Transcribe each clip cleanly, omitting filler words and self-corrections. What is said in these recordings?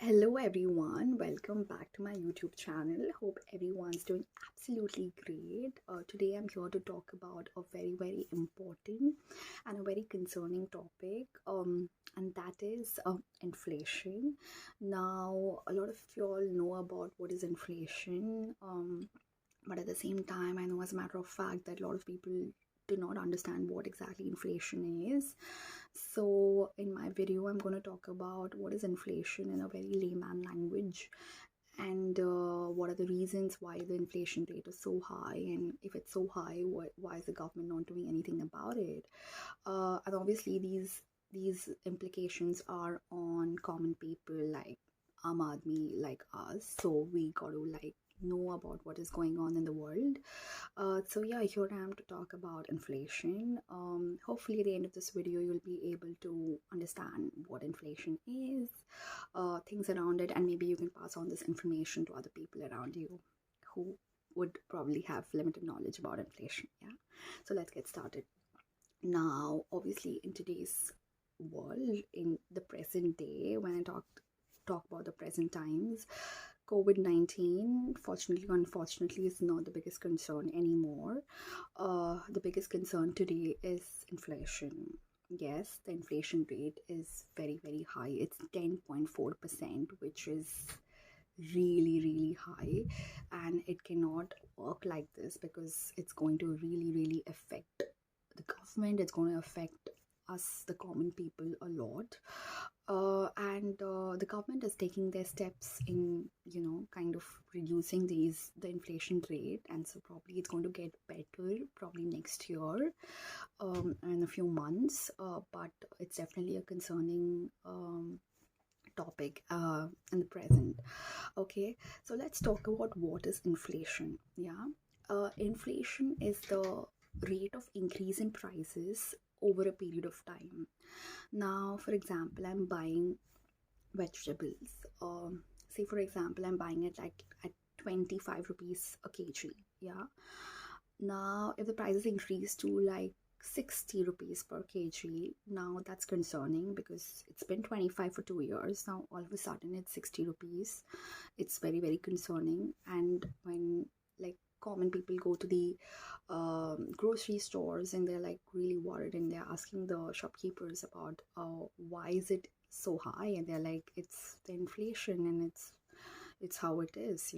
Hello everyone, welcome back to my YouTube channel. Hope everyone's doing absolutely great. Today I'm here to talk about a very important and a very concerning topic, and that is inflation. Now, a lot of you all know about what is inflation, but at the same time, I know as a matter of fact that a lot of people do not understand what exactly inflation is. So, in my video, I'm going to talk about what is inflation in a very layman language and what are the reasons why the inflation rate is so high, and if it's so high, why is the government not doing anything about it? And obviously, these implications are on common people like Aam like us. So we got to know about what is going on in the world. So yeah, here I am to talk about inflation. Hopefully at the end of this video, you'll be able to understand what inflation is, things around it, and maybe you can pass on this information to other people around you who would probably have limited knowledge about inflation. Yeah, so let's get started. Now, obviously, in today's world, in the present day, when I talk about the present times, COVID-19, fortunately or unfortunately, is not the biggest concern anymore. The biggest concern today is inflation. Yes, the inflation rate is very high. It's 10.4%, which is really high, and it cannot work like this because it's going to really affect the government. It's going to affect us, the common people, a lot. And the government is taking their steps in, kind of reducing the inflation rate, and so probably it's going to get better probably next year, in a few months. But it's definitely a concerning topic in the present. Okay, so let's talk about what is inflation. Yeah, inflation is the rate of increase in prices over a period of time. Now, for example, I'm buying vegetables. Say, for example, I'm buying it like at 25 rupees a kg. Yeah. Now, if the prices increase to like 60 rupees per kg, now that's concerning because it's been 25 for 2 years. Now, all of a sudden, it's 60 rupees. It's very concerning. And when like common people go to the grocery stores and they're like really worried and they're asking the shopkeepers about why is it so high, and they're like, it's the inflation and it's how it is,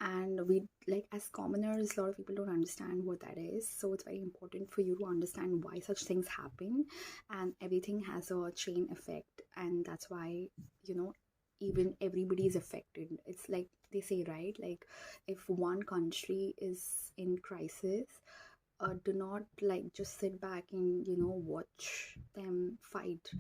and we, like, as commoners, a lot of people don't understand what that is. So it's very important for you to understand why such things happen, and everything has a chain effect, and that's why, even everybody is affected. It's like they say, right? Like, if one country is in crisis, do not like just sit back and watch them fight,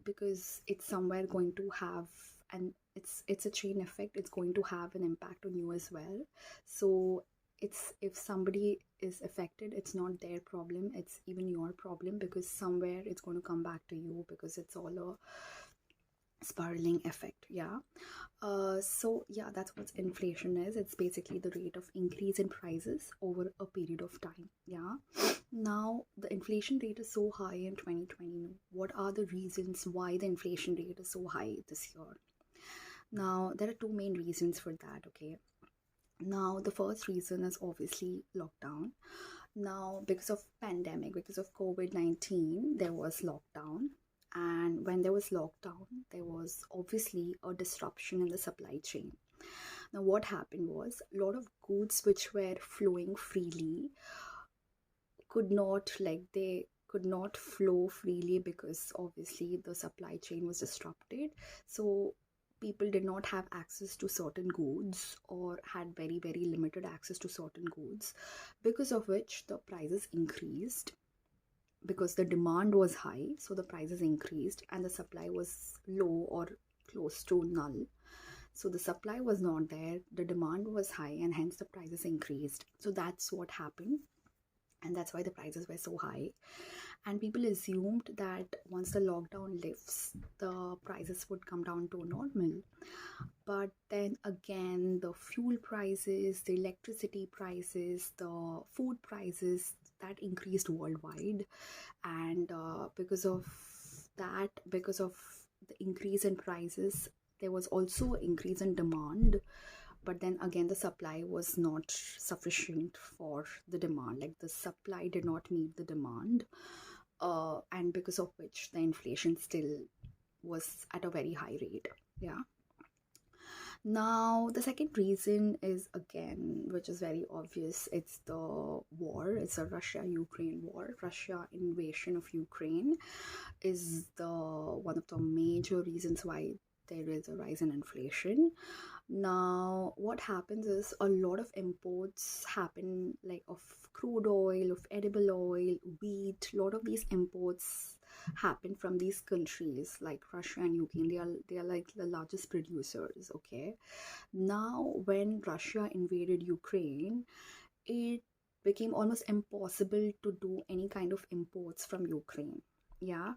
because it's somewhere going to have, and it's a chain effect. It's going to have an impact on you as well. So it's, if somebody is affected, it's not their problem, it's even your problem, because somewhere it's going to come back to you, because it's all a spiraling effect. Yeah. So yeah, that's what inflation is. It's basically the rate of increase in prices over a period of time. Yeah. Now, the inflation rate is so high in 2020. What are the reasons why the inflation rate is so high this year? Now, there are two main reasons for that. Okay. Now, the first reason is obviously lockdown. Now, because of pandemic, because of COVID-19, there was lockdown. And when there was lockdown, there was obviously a disruption in the supply chain. Now, what happened was a lot of goods which were flowing freely they could not flow freely, because obviously the supply chain was disrupted. So people did not have access to certain goods, or had very limited access to certain goods, because of which the prices increased, because the demand was high, so the prices increased, and the supply was low or close to null. So the supply was not there, the demand was high, and hence the prices increased. So that's what happened, and that's why the prices were so high. And people assumed that once the lockdown lifts, the prices would come down to normal. But then again, the fuel prices, the electricity prices, the food prices, that increased worldwide. And because of the increase in prices, there was also increase in demand, but then again the supply was not sufficient for the demand. Like the supply did not meet the demand, and because of which the inflation still was at a very high rate. Yeah. Now, the second reason is again, which is very obvious, it's the war. It's a Russia-Ukraine war. Russia invasion of Ukraine is the one of the major reasons why there is a rise in inflation. Now, what happens is a lot of imports happen, like of crude oil, of edible oil, wheat. A lot of these imports happen from these countries like Russia and Ukraine. They are like the largest producers. Okay, now when Russia invaded Ukraine, it became almost impossible to do any kind of imports from Ukraine. Yeah,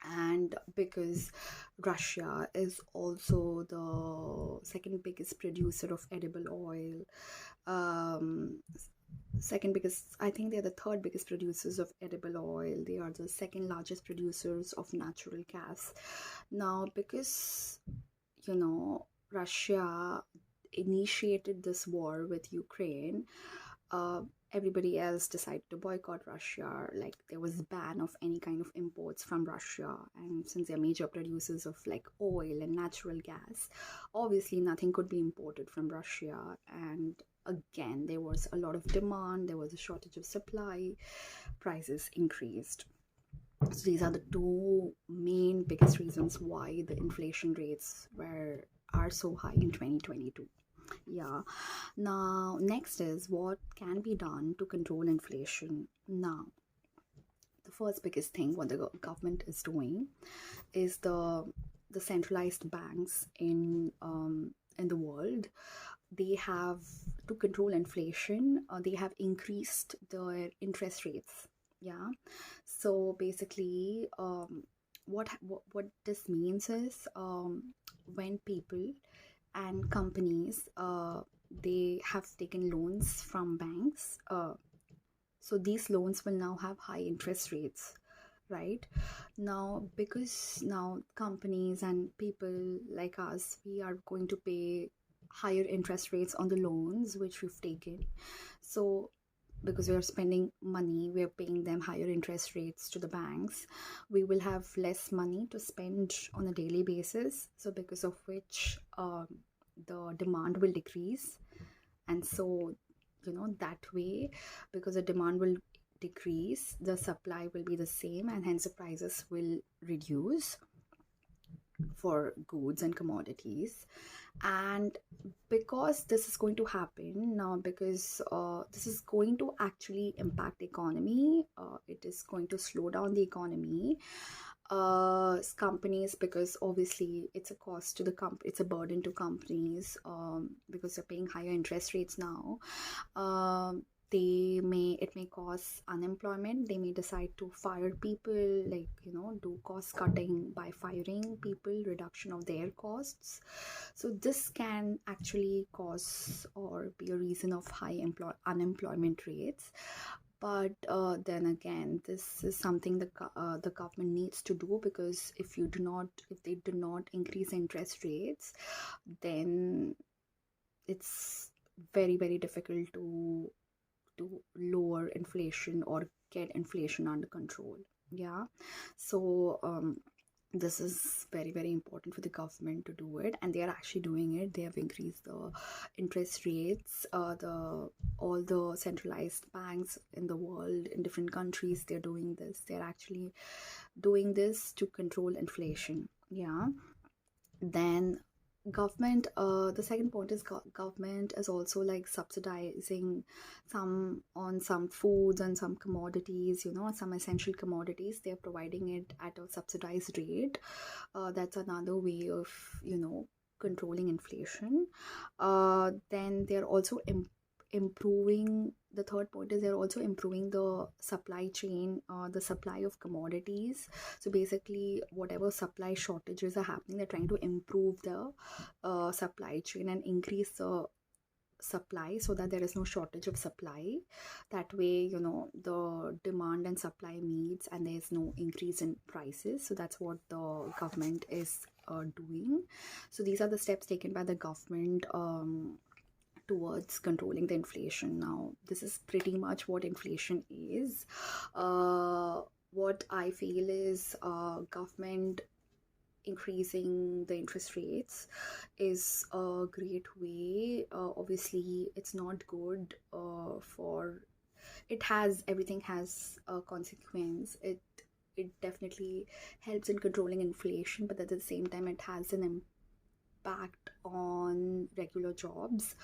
and because Russia is also the second biggest producer of edible oil, um, second biggest, I think they're the third biggest producers of edible oil. They are the second largest producers of natural gas. Now, because Russia initiated this war with Ukraine, uh, everybody else decided to boycott Russia. Like there was a ban of any kind of imports from Russia, and since they're major producers of like oil and natural gas, obviously nothing could be imported from Russia. And again, there was a lot of demand, there was a shortage of supply, prices increased. So these are the two main biggest reasons why the inflation rates are so high in 2022. Yeah. Now, next is what can be done to control inflation. Now, the first biggest thing what the government is doing is the centralized banks in the world. They have, to control inflation, they have increased their interest rates. Yeah. So basically, what this means is, when people and companies, they have taken loans from banks, so these loans will now have high interest rates, right? Now, because now companies and people like us, we are going to pay higher interest rates on the loans which we've taken. So because we are spending money, we are paying them higher interest rates to the banks, we will have less money to spend on a daily basis. So because of which, the demand will decrease. And so, that way, because the demand will decrease, the supply will be the same, and hence the prices will reduce for goods and commodities. And because this is going to happen now, because this is going to actually impact the economy, it is going to slow down the economy, companies, because obviously it's a cost to the it's a burden to companies, because they're paying higher interest rates now. It may cause unemployment. They may decide to fire people, like do cost cutting by firing people, reduction of their costs. So this can actually cause or be a reason of high unemployment rates. But then again, this is something the government needs to do, because if they do not increase interest rates, then it's very, very difficult to lower inflation or get inflation under control. Yeah. So this is very, very important for the government to do it, and they are actually doing it. They have increased the interest rates. All the centralized banks in the world, in different countries, they're doing this. They're actually doing this to control inflation. Yeah. Then government, the second point is government is also like subsidizing some foods and some commodities, some essential commodities. They're providing it at a subsidized rate. That's another way of controlling inflation. Then they're also improving, the third point is they're also improving the supply chain, the supply of commodities. So basically, whatever supply shortages are happening, they're trying to improve the supply chain and increase the supply so that there is no shortage of supply. That way, the demand and supply meets and there's no increase in prices. So that's what the government is doing. So these are the steps taken by the government towards controlling the inflation. Now this is pretty much what inflation is. What I feel is government increasing the interest rates is a great way. Obviously it's not good for it has everything has a consequence. It definitely helps in controlling inflation, but at the same time it has an impact on regular jobs.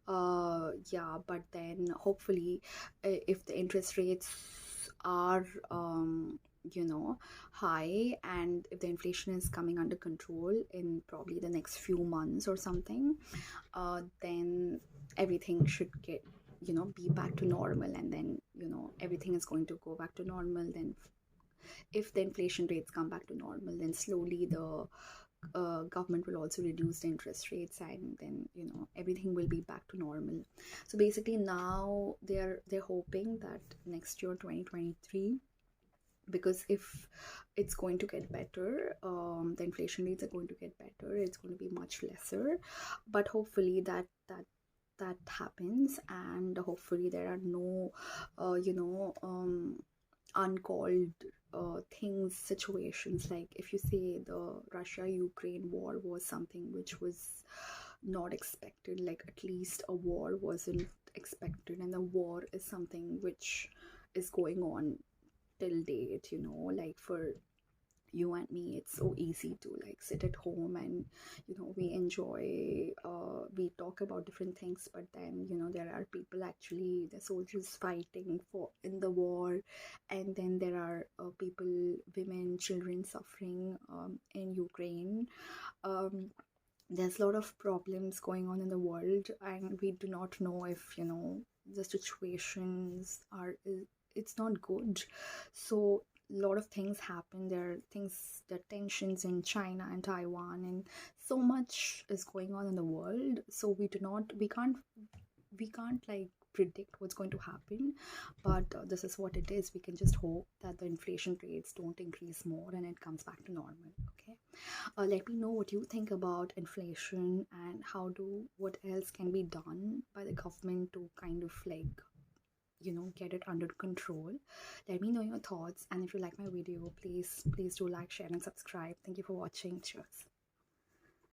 Yeah, but then hopefully if the interest rates are high, and if the inflation is coming under control in probably the next few months or something, then everything should get be back to normal, and then everything is going to go back to normal. Then if the inflation rates come back to normal, then slowly the government will also reduce the interest rates, and then everything will be back to normal. So basically now they're hoping that next year 2023, because if it's going to get better, the inflation rates are going to get better, it's going to be much lesser. But hopefully that happens, and hopefully there are no uncalled situations, like if you say the Russia-Ukraine war was something which was not expected, like at least a war wasn't expected, and the war is something which is going on till date. Like for you and me, it's so easy to like sit at home and we enjoy, we talk about different things, but then there are people, actually the soldiers fighting for in the war, and then there are people, women, children suffering in Ukraine. There's a lot of problems going on in the world, and we do not know if the situations are, it's not good. So a lot of things happen. There are things, the tensions in China and Taiwan, and so much is going on in the world. So we can't like predict what's going to happen, but this is what it is. We can just hope that the inflation rates don't increase more and it comes back to normal. Okay, let me know what you think about inflation, and what else can be done by the government to kind of like get it under control. Let me know your thoughts, and if you like my video, please do like, share and subscribe. Thank you for watching. Cheers.